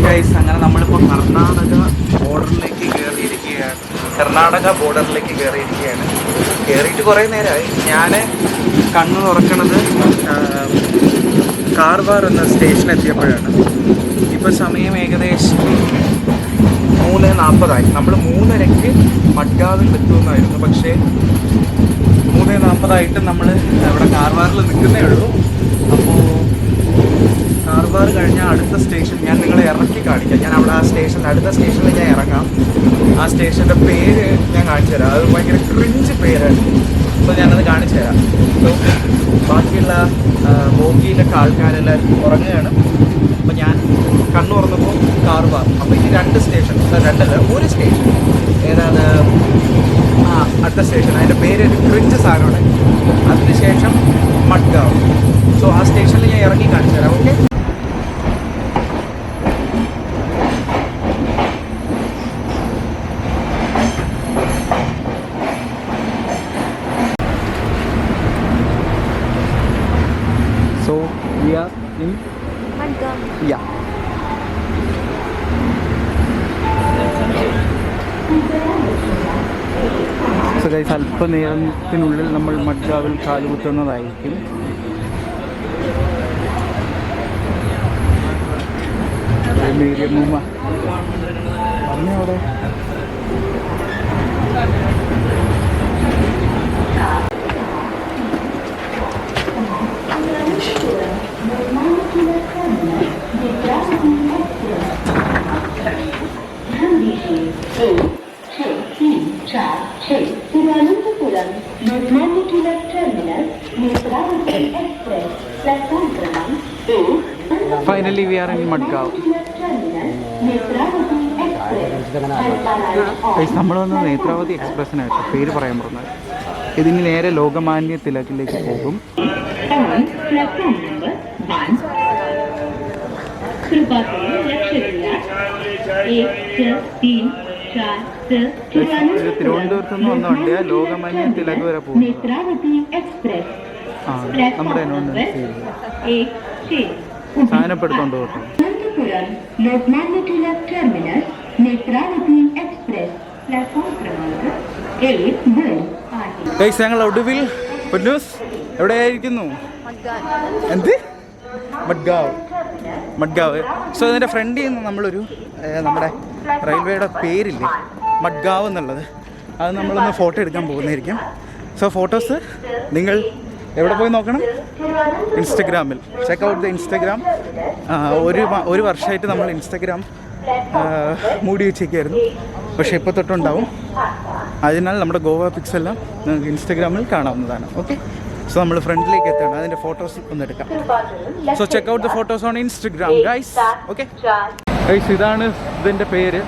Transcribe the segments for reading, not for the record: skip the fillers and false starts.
Guys, അങ്ങനെ നമ്മളിപ്പോൾ കർണാടക ബോർഡറിലേക്ക് കയറിയിരിക്കുകയാണ്. കയറിയിട്ട് കുറേ നേരമായി. ഞാൻ കണ്ണ് തുറക്കണത് കാർവാർ എന്ന സ്റ്റേഷൻ എത്തിയപ്പോഴാണ്. ഇപ്പോൾ സമയം ഏകദേശം 3:40. നമ്മൾ 3:30 മഡ്ഗാവിൽ എത്തുമെന്നായിരുന്നു. പക്ഷേ 3:40 നമ്മൾ ഇവിടെ കാർവാറിൽ നിൽക്കുന്നേ ഉള്ളൂ. അപ്പോൾ കാർവാർ കഴിഞ്ഞാൽ അടുത്ത സ്റ്റേഷൻ ഞാൻ നിങ്ങളെ ഇറക്കി കാണിക്കാം. ഞാൻ അവിടെ ആ സ്റ്റേഷൻ്റെ അടുത്ത സ്റ്റേഷനിൽ ഞാൻ ഇറങ്ങാം. ആ സ്റ്റേഷൻ്റെ പേര് ഞാൻ കാണിച്ചു തരാം. അത് ഭയങ്കര ക്രിഞ്ച് പേരാണ്. അപ്പോൾ ഞാനത് കാണിച്ചു തരാം. അപ്പോൾ ബാക്കിയുള്ള ബോഗിയിലൊക്കെ ആൾക്കാരെല്ലാവരും ഉറങ്ങുകയാണ്. അപ്പോൾ ഞാൻ കണ്ണു തുറന്നപ്പോൾ കാർവാർ. അപ്പോൾ ഇനി 2 സ്റ്റേഷൻ, 2 അല്ല 1 സ്റ്റേഷൻ. ഏതാണ് അടുത്ത സ്റ്റേഷൻ? അതിൻ്റെ പേര് ക്രിഞ്ച് സാധനമാണ്. അതിനുശേഷം മഡ്ഗാവ്. സോ ആ സ്റ്റേഷനിൽ ഞാൻ ഇറങ്ങി കാണിച്ചു തരാം. Okay. So we are in Madgaon. Yeah. So guys, അല്പനേരത്തിനുള്ളിൽ നമ്മൾ മഡ്ഗാവിൽ കാലുകുത്തുന്നതായിരിക്കും. അവിടെ Finally we are in Madgaon. നമ്മൾ വന്ന് നേത്രാവതി എക്സ്പ്രസ്സിനായിട്ട് പേര് പറയാൻ പറഞ്ഞത്. ഇതിന് നേരെ ലോകമാന്യ തിലകിലേക്ക് പോകും. തിരുവനന്തപുരത്ത് നിന്ന് വന്ന വണ്ടിയാ ലോകമാന്യ തിലക് വരെ പോകും. നമ്മുടെ സാധനപ്പെടുത്തോണ്ട് പോകും. ഞങ്ങൾ ഒടുവിൽ എവിടെയായിരിക്കുന്നു? എന്ത്? മഡ്ഗാവ്. സോ ഇതിൻ്റെ ഫ്രണ്ടിൽ നിന്ന് നമ്മളൊരു നമ്മുടെ റെയിൽവേയുടെ പേരില്ലേ മഡ്ഗാവ് എന്നുള്ളത്, അത് നമ്മളൊന്ന് ഫോട്ടോ എടുക്കാൻ പോകുന്നതായിരിക്കും. സോ ഫോട്ടോസ് നിങ്ങൾ എവിടെ പോയി നോക്കണം? ഇൻസ്റ്റഗ്രാമിൽ. Check out the Instagram. ഒരു വർഷമായിട്ട് നമ്മൾ ഇൻസ്റ്റഗ്രാം മൂടി വെച്ചേക്കായിരുന്നു. പക്ഷേ ഇപ്പോൾ തൊട്ടുണ്ടാവും. അതിനാൽ നമ്മുടെ ഗോവ പിക്സ് എല്ലാം നിങ്ങൾക്ക് ഇൻസ്റ്റഗ്രാമിൽ കാണാവുന്നതാണ്. ഓക്കെ. സോ നമ്മൾ ഫ്രണ്ടിലേക്ക് എത്തണം. അതിൻ്റെ ഫോട്ടോസ് ഒന്ന് എടുക്കാം. So check out the photos on Instagram guys. Okay guys, ഇതാണ് ഇതിൻ്റെ പേര്.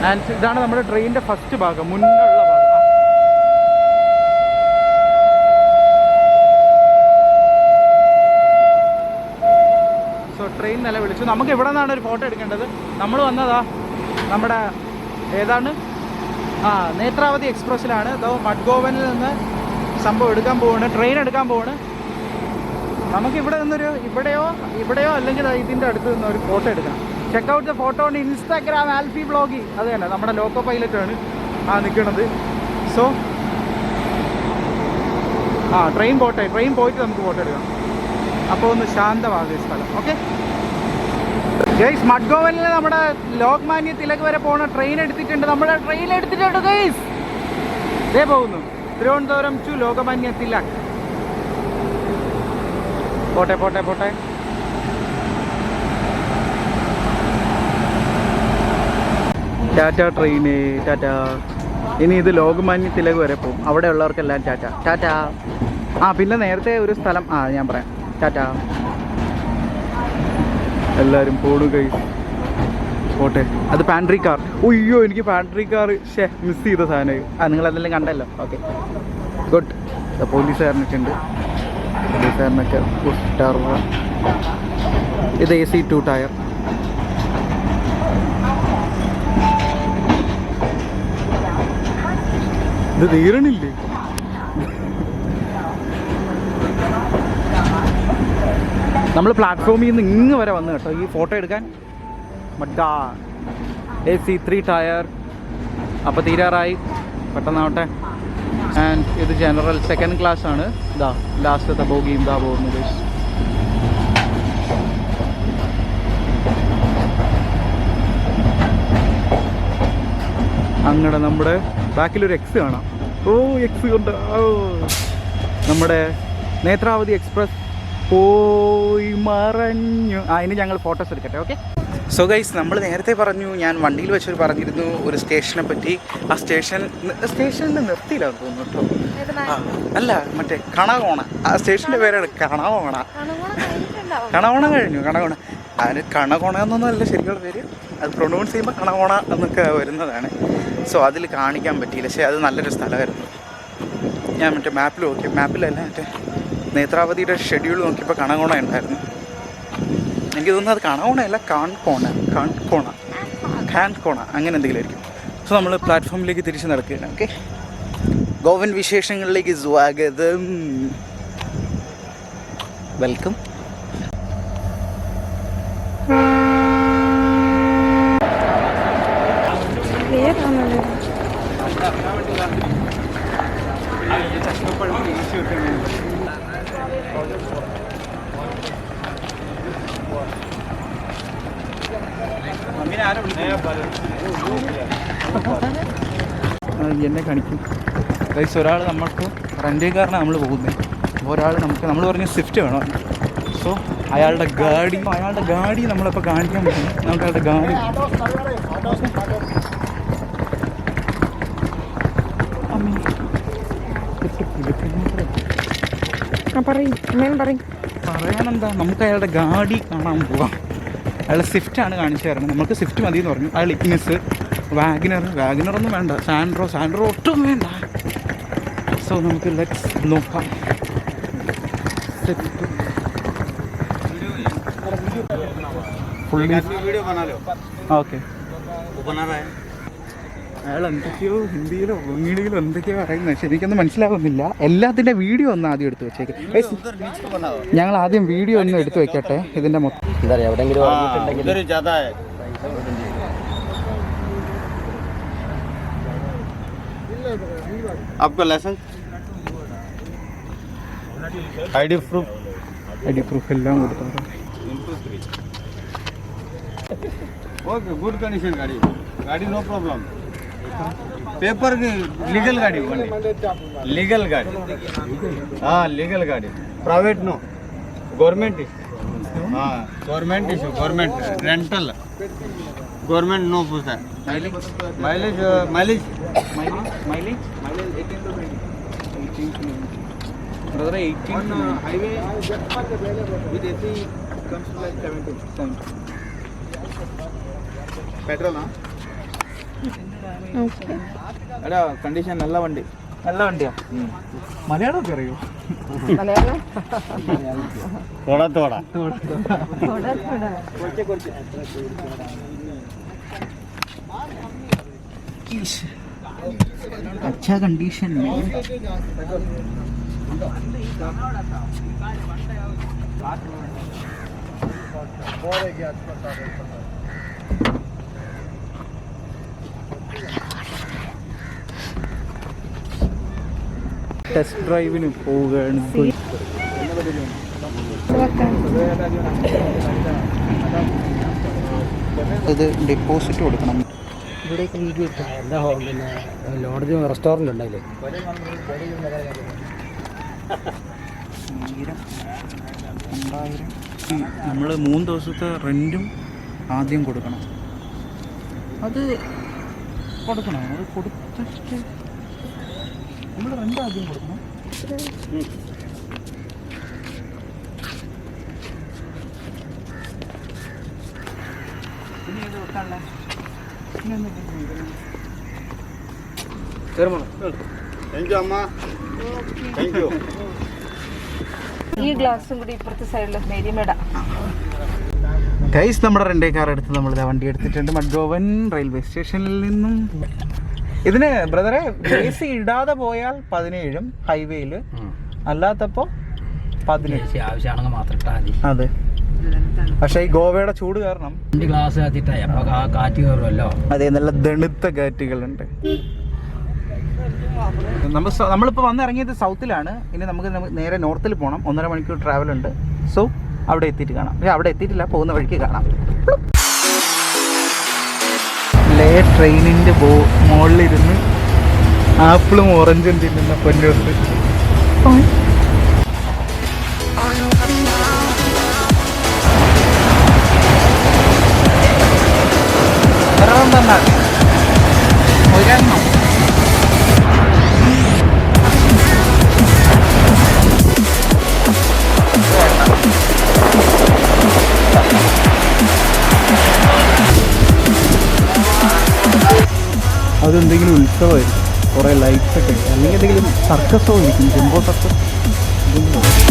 ആൻഡ് ഇതാണ് നമ്മുടെ ട്രെയിനിൻ്റെ ഫസ്റ്റ് ഭാഗം, മുന്നിലുള്ള ഭാഗം. സോ ട്രെയിൻ നിലവിളിച്ചു. നമുക്ക് ഇവിടെ നിന്നാണ് ഒരു ഫോട്ടോ എടുക്കേണ്ടത്. നമ്മൾ വന്നതാ നമ്മുടെ ഏതാണ് നേത്രാവതി എക്സ്പ്രസ്സിലാണ്. അതോ മഡ്ഗോവനിൽ നിന്ന് സംഭവം എടുക്കാൻ പോവാണ്, ട്രെയിൻ എടുക്കാൻ പോവാണ്. നമുക്ക് ഇവിടെ നിന്നൊരു ഇവിടെയോ അല്ലെങ്കിൽ ഇതിൻ്റെ അടുത്ത് നിന്ന് ഒരു ഫോട്ടോ എടുക്കണം. Check out the photo on Instagram Alfie vlogy. അത് തന്നെ നമ്മുടെ ലോക്കോ പൈലറ്റാണ് നിൽക്കുന്നത്. സോ ട്രെയിൻ പോയിട്ട് നമുക്ക് ഫോട്ടോ എടുക്കാം. അപ്പോൾ ഒന്ന് ശാന്തമാകും സ്ഥലം. ഓക്കെ ഗൈസ്, മഡ്ഗോവനിൽ നമ്മുടെ ലോക്മാന്യ തിലക് വരെ പോകുന്ന ട്രെയിൻ എടുത്തിട്ടുണ്ട്. നമ്മുടെ ട്രെയിൻ എടുത്തിട്ടുണ്ട് ഗൈസ്. ഇതേ പോകുന്നു തിരുവനന്തപുരം ടു ലോകമാന്യ തിലക്. പോട്ടെ. ടാറ്റ ട്രെയിന്, ടാറ്റ. ഇനി ഇത് ലോകമാന്യ തിലക് വരെ പോകും. അവിടെ ഉള്ളവർക്കെല്ലാം ടാറ്റ. പിന്നെ നേരത്തെ ഒരു സ്ഥലം ഞാൻ പറയാം. ടാറ്റ. എല്ലാവരും പോണു ഗൈസ്. പോട്ടെ. അത് പാൻട്രി കാർ. ഒയ്യോ, എനിക്ക് പാൻട്രി കാർ മിസ് ചെയ്ത സാധനം. നിങ്ങളതെല്ലാം കണ്ടല്ലോ. Okay good. പോലീസുകാരനൊക്കെ ഉണ്ട്. പോലീസുകാരനൊക്കെ ഇത് AC 2 ടയർ. ഇത് തീരണില്ലേ? നമ്മൾ പ്ലാറ്റ്ഫോമിൽ നിന്ന് ഇങ്ങ് വരെ വന്നു കേട്ടോ ഈ ഫോട്ടോ എടുക്കാൻ. മഡ്ഗാൻ. AC 3 tier. അപ്പോൾ തീരാറായി, പെട്ടെന്നാവട്ടെ. ആൻഡ് ഇത് ജനറൽ സെക്കൻഡ് ക്ലാസ് ആണ്. ഇതാ ലാസ്റ്റത്തെ ബോഗിയും ഇതാ പോകുന്നത്. അങ്ങനെ നമ്മുടെ ബാക്കിലൊരു എക്സ് കാണാം. ഓ എക്സ് കൊണ്ട് നമ്മുടെ നേത്രാവതി എക്സ്പ്രസ് പോയി മറഞ്ഞു. ഇനി ഞങ്ങൾ ഫോട്ടോസ് എടുക്കട്ടെ. ഓക്കെ. സോ ഗൈസ്, നമ്മൾ നേരത്തെ പറഞ്ഞു, ഞാൻ വണ്ടിയിൽ വെച്ചൊരു പറഞ്ഞിരുന്നു ഒരു സ്റ്റേഷനെ പറ്റി. ആ സ്റ്റേഷനിൽ നിർത്തിയില്ലാന്ന് തോന്നുന്നു കേട്ടോ. അല്ല, മറ്റേ കണകോണ. ആ സ്റ്റേഷൻ്റെ പേരാണ് കണകോണ. കണകോണ കഴിഞ്ഞു. കണകോണ അതിന് കണകോണ എന്നൊന്നും അല്ല ശരിക്കുള്ള പേര്. അത് പ്രൊനൗൺസ് ചെയ്യുമ്പോൾ കണകോണ എന്നൊക്കെ വരുന്നതാണ്. സോ അതിൽ കാണിക്കാൻ പറ്റിയില്ല. പക്ഷേ അത് നല്ലൊരു സ്ഥലമായിരുന്നു. ഞാൻ മറ്റേ മാപ്പിൽ നോക്കി, മാപ്പിലല്ല മറ്റേ നേത്രാവതിയുടെ ഷെഡ്യൂൾ നോക്കിയപ്പോൾ കണകോണ ഉണ്ടായിരുന്നു. എനിക്ക് തോന്നുന്നത് അത് കണകോണയല്ല, കാൺകോണ അങ്ങനെ എന്തെങ്കിലും ആയിരിക്കും. സോ നമ്മൾ പ്ലാറ്റ്ഫോമിലേക്ക് തിരിച്ച് നടക്കുകയാണ്. ഓക്കെ. ഗോവൻ വിശേഷങ്ങളിലേക്ക് സ്വാഗതം. വെൽക്കം. എന്നെ കാണിക്കും ഗൈസ്. ഒരാൾ നമുക്ക് റെൻ്റ് കാറിനാണ് നമ്മൾ പോകുന്നത്. ഒരാൾ നമ്മൾ പറഞ്ഞ സ്വിഫ്റ്റ് വേണം. സോ അയാളുടെ ഗാഡി നമ്മളിപ്പോൾ കാണിക്കാൻ പറ്റും. നമുക്ക് അയാളുടെ ഗാഡി പറയാനെന്താ, നമുക്ക് അയാളുടെ ഗാഡി കാണാൻ പോവാം. അയാളുടെ സ്വിഫ്റ്റാണ് കാണിച്ചു തരണം. നമുക്ക് സ്വിഫ്റ്റ് മതി എന്ന് പറഞ്ഞു. അയാൾ ഇഗ്നിസ്, വാഗനറൊന്നും വേണ്ട, സാൻഡ്രോ ഒട്ടും വേണ്ട. സോ നമുക്ക് ലെറ്റ്സ് നോക്കാം. ഓക്കെ. അയാൾ എന്തൊക്കെയോ ഹിന്ദിയിലോ ഇംഗ്ലീഷിലോ എന്തൊക്കെയോ പറയുന്നത് ശരിക്കൊന്നും മനസ്സിലാവുന്നില്ല. എല്ലാത്തിൻ്റെ വീഡിയോ ഒന്ന് ആദ്യം എടുത്ത് വെച്ചേക്ക്. ഞങ്ങൾ ആദ്യം വീഡിയോ ഒന്ന് എടുത്ത് വെക്കട്ടെ. ഇതിൻ്റെ മൊത്തം എന്താ പറയുക, എവിടെയെങ്കിലും आपका लाइसेंस, आईडी प्रूफ എല്ലാം കൊടുത്തു. ओके, गुड कंडीशन गाड़ी नो प्रॉब्लम. पेपर की लीगल गाड़ी, लीगल गाड़ी. हाँ, लीगल गाड़ी. Private no, government issue. हाँ, government issue, government rental, government no पूछता है. Mileage 18 to 20. Brother, 18 on highway with AC comes to like 70. Petrol ना? Okay. अरे कंडीशन നല്ല വണ്ടിയാ. മലയാളം ഒക്കെ അറിയോ? മലയാളം थोड़ा अच्छा कंडीशन में. ടെസ്റ്റ് ഡ്രൈവിന് പോവുകയാണ്. ഇത് ഡെപ്പോസിറ്റ് കൊടുക്കണം. ഇവിടേക്ക് വീഡിയോ ഇട്ടു. എന്താ പിന്നെ ലോഡ്ജും റെസ്റ്റോറൻറ്റ് ഉണ്ടല്ലേ? നമ്മൾ 3 ദിവസത്തെ റെൻറ്റും ആദ്യം കൊടുക്കണം. അത് കൊടുത്തിട്ട് നമ്മൾ റെൻ്റ് ആദ്യം കൊടുക്കണം. പിന്നെ ഇത് വെക്കാനുള്ള ഈ ഗ്ലാസും കൂടി ഇപ്പുറത്തെ സൈഡിൽ മേരിമേട. ഗൈസ്, നമ്മുടെ റെൻ്റ് കാർ എടുത്ത് നമ്മളിതാ വണ്ടി എടുത്തിട്ടുണ്ട് മഡ്ഗോവൻ റെയിൽവേ സ്റ്റേഷനിൽ നിന്നും. ഇതിന് ബ്രദറെ AC ഇടാതെ പോയാൽ 17, ഹൈവേയിൽ അല്ലാത്തപ്പോൾ 18. ആവശ്യമാണെങ്കിൽ മാത്രം ഇട്ടാൽ മതി. അതെ. പക്ഷേ ഈ ഗോവയുടെ ചൂട് കാരണം വണ്ടി ഗ്ലാസ് കത്തിട്ടായി അപ്പൊ കാറ്റ് കയറുമല്ലോ. അതെ, നല്ല തണുത്ത കാറ്റുകളുണ്ട്. നമ്മളിപ്പോൾ വന്നിറങ്ങിയത് സൗത്തിലാണ്. ഇനി നമുക്ക് നേരെ നോർത്തിൽ പോകണം. 1.5 മണിക്കൂർ ട്രാവൽ ഉണ്ട്. സോ അവിടെ എത്തിയിട്ട് കാണാം. അവിടെ എത്തിയിട്ടില്ല, പോകുന്ന വഴിക്ക് കാണാം. ലേ ട്രെയിനിൻ്റെ മുകളിലിരുന്ന് ആപ്പിളും ഓറഞ്ചും തിന്നുന്ന പൊന്നുണ്ട്. അതെന്തെങ്കിലും ഉത്സവമായിരിക്കും, കുറേ ലൈറ്റ്സ് ഒക്കെ, അല്ലെങ്കിൽ എന്തെങ്കിലും സർക്കസോ ഇരിക്കും, ജംബോ സർക്കസ്.